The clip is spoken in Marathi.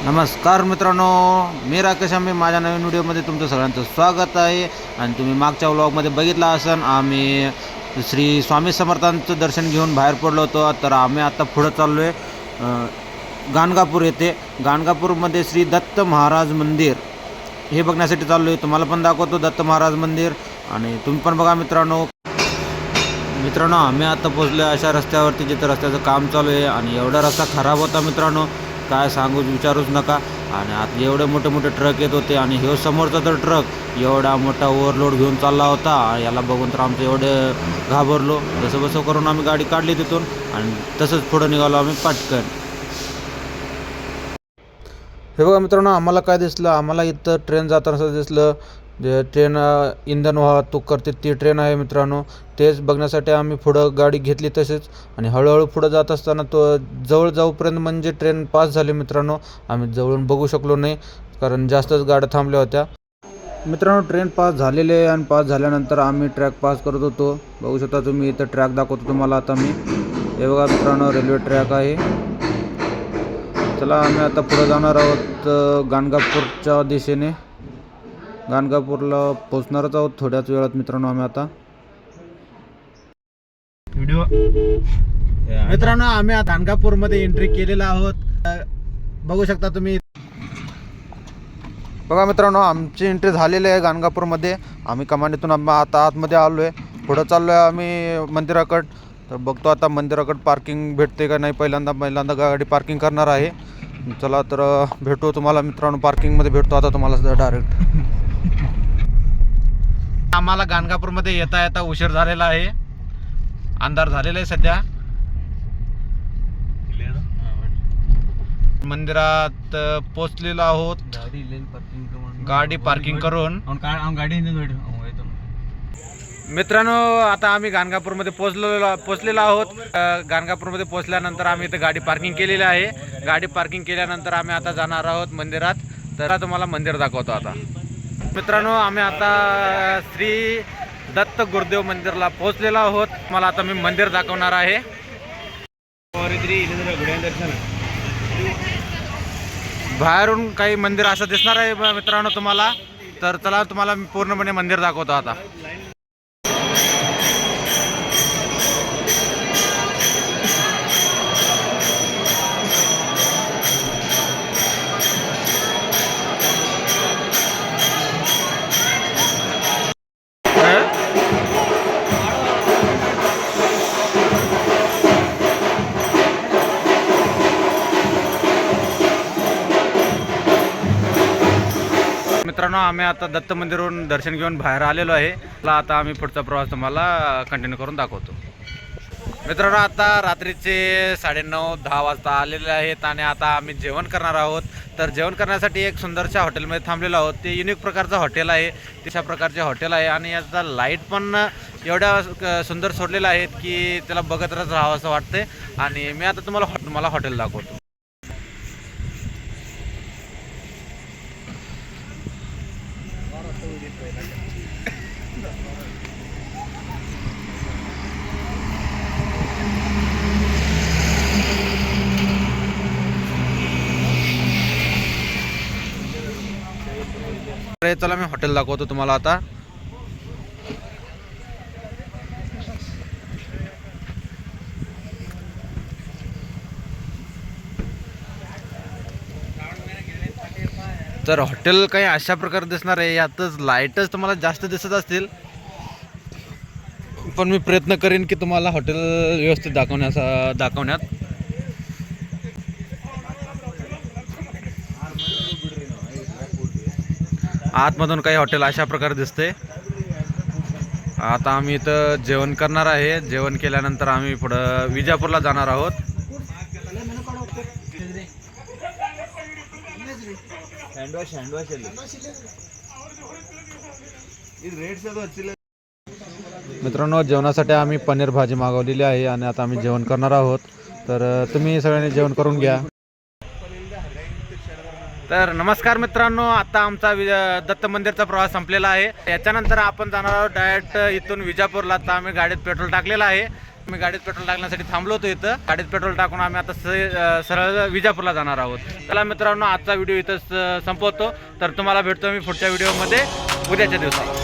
नमस्कार मित्रांनो, मी राकेश आंबे. माझ्या नवीन व्हिडिओमध्ये तुमचं सगळ्यांचं स्वागत आहे. आणि तुम्ही मागच्या व्लॉगमध्ये बघितला असन, आम्ही श्री स्वामी समर्थांचं दर्शन घेऊन बाहेर पडलो होतो. तर आम्ही आता पुढं चाललो आहे गाणगापूर येथे. गाणगापूरमध्ये श्री दत्त महाराज मंदिर हे बघण्यासाठी चाललो आहे. तुम्हाला पण दाखवतो दत्त महाराज मंदिर, आणि तुम्ही पण बघा मित्रांनो. आम्ही आता पोचलो अशा रस्त्यावरती जिथं रस्त्याचं काम चालू आहे. आणि एवढा रस्ता खराब होता मित्रांनो, काय सांगू विचारूच नका. आणि आता एवढे मोठे मोठे ट्रक येत होते, आणि ह्यो समोरचा तर ट्रक एवढा मोठा ओव्हरलोड घेऊन चालला होता. याला बघून तर आमचं एवढं घाबरलो. जसं बसं करून आम्ही गाडी काढली तिथून, आणि तसंच पुढं निघालो आम्ही पटकन. हे बघा मित्रांनो, आम्हाला काय दिसलं, आम्हाला इथं ट्रेन जाताना असं दिसलं. जे ट्रेन इंधन वाहतूक करते ती ट्रेन आहे मित्रांनो. तेच बघण्यासाठी आम्ही पुढं गाडी घेतली तसेच. आणि हळूहळू पुढं जात असताना तो जवळ जाऊपर्यंत म्हणजे ट्रेन पास झाली मित्रांनो. आम्ही जवळून बघू शकलो नाही, कारण जास्तच गाड्या थांबल्या होत्या मित्रांनो. ट्रेन पास झालेले आहे, आणि पास झाल्यानंतर आम्ही ट्रॅक पास करत होतो. बघू शकता तुम्ही, इथं ट्रॅक दाखवतो तुम्हाला आता मी. हे बघा मित्रांनो, रेल्वे ट्रॅक आहे. चला, आम्ही आता पुढे जाणार आहोत गाणगापूरच्या दिशेने. गाणगापूरला पोहोचणारच आहोत थोड्याच वेळात मित्रांनो. आम्ही आता मित्रांनो आम्ही आता गाणगापूरमध्ये एंट्री केलेला आहोत. बघू शकता तुम्ही. बघा मित्रांनो, आमची एंट्री झालेली आहे गाणगापूरमध्ये. आम्ही कमानीतून आता आतमध्ये आलो आहे. पुढं चाललो आहे आम्ही मंदिराकडं. तर बघतो आता मंदिराकडं पार्किंग भेटते का नाही. पहिल्यांदा गाडी पार्किंग करणार आहे. चला तर भेटू तुम्हाला मित्रांनो, पार्किंगमध्ये भेटतो आता तुम्हाला डायरेक्ट. आम्हाला गाणगापूरमध्ये येता उशीर झालेला आहे. अंधार झालेला आहे सध्या. मंदिरात पोचलेलो आहोत. गाडी पार्किंग करून मित्रांनो आता आम्ही गाणगापूरमध्ये पोचलेलो आहोत. गाणगापूरमध्ये पोचल्यानंतर आम्ही इथे गाडी पार्किंग केलेली आहे. गाडी पार्किंग केल्यानंतर आम्ही आता जाणार आहोत मंदिरात. तर तुम्हाला मंदिर दाखवतो आता मित्रांनो. आम्ही आता श्री दत्त गुरुदेव मंदिरला पोहोचलेलो आहोत. मला आता मी मंदिर दाखवणार आहे. बाहेरून काही मंदिर असं दिसणार आहे मित्रांनो तुम्हाला. तर चला तुम्हाला मी पूर्णपणे मंदिर दाखवतो आता. मित्रांनो आम्ही आता दत्त मंदिरवरून दर्शन घेऊन बाहेर आलेलो आहे. आता आम्ही पुढचा प्रवास तुम्हाला कंटिन्यू करून दाखवतो. मित्रांनो आता रात्रीचे 9:30-10 वाजता आलेले आहेत, आणि आता आम्ही जेवण करणार आहोत. तर जेवण करण्यासाठी एक सुंदरशा हॉटेलमध्ये थांबलेलो आहोत. ते युनिक प्रकारचं हॉटेल आहे, तशा प्रकारचे हॉटेल आहे. आणि याचा लाईट पण एवढ्या सुंदर सोडलेला आहेत की त्याला बघतच राहावं असं वाटतंय. आणि मी आता तुम्हाला हॉटेल दाखवतो. चला मी हॉटेल दाखवतो तुम्हाला आता. तर हॉटेल काही अशा प्रकारे दिसणार आहे. यातच लाईटच तुम्हाला जास्त दिसत असतील, पण मी प्रयत्न करेन की तुम्हाला हॉटेल व्यवस्थित दाखवण्यात. आतमधून काही हॉटेल अशा प्रकारे दिसते. आता आम्ही इथं जेवण करणार आहे. जेवण केल्यानंतर आम्ही पुढं विजापूरला जाणार आहोत. मित्रांनो जेवणासाठी आम्ही पनीर भाजी मागवलेली आहे, आणि आता आम्ही जेवण करणार आहोत. तर तुम्ही सगळ्यांनी जेवण करून घ्या. तर नमस्कार मित्रांनो, आता आमचा दत्त मंदिरचा प्रवास संपलेला आहे. याच्यानंतर आपण जाणार आहोत डायरेक्ट इथून विजापूरला. आता आम्ही गाडीत पेट्रोल टाकलेलं आहे. मी गाडीत पेट्रोल टाकण्यासाठी थांबलो होतो इथं. गाडीत पेट्रोल टाकून आम्ही आता सरळ विजापूरला जाणार आहोत. चला मित्रांनो, आजचा व्हिडिओ इथंच संपवतो. तर तुम्हाला भेटतो मी पुढच्या व्हिडिओमध्ये उद्याच्या दिवसाला.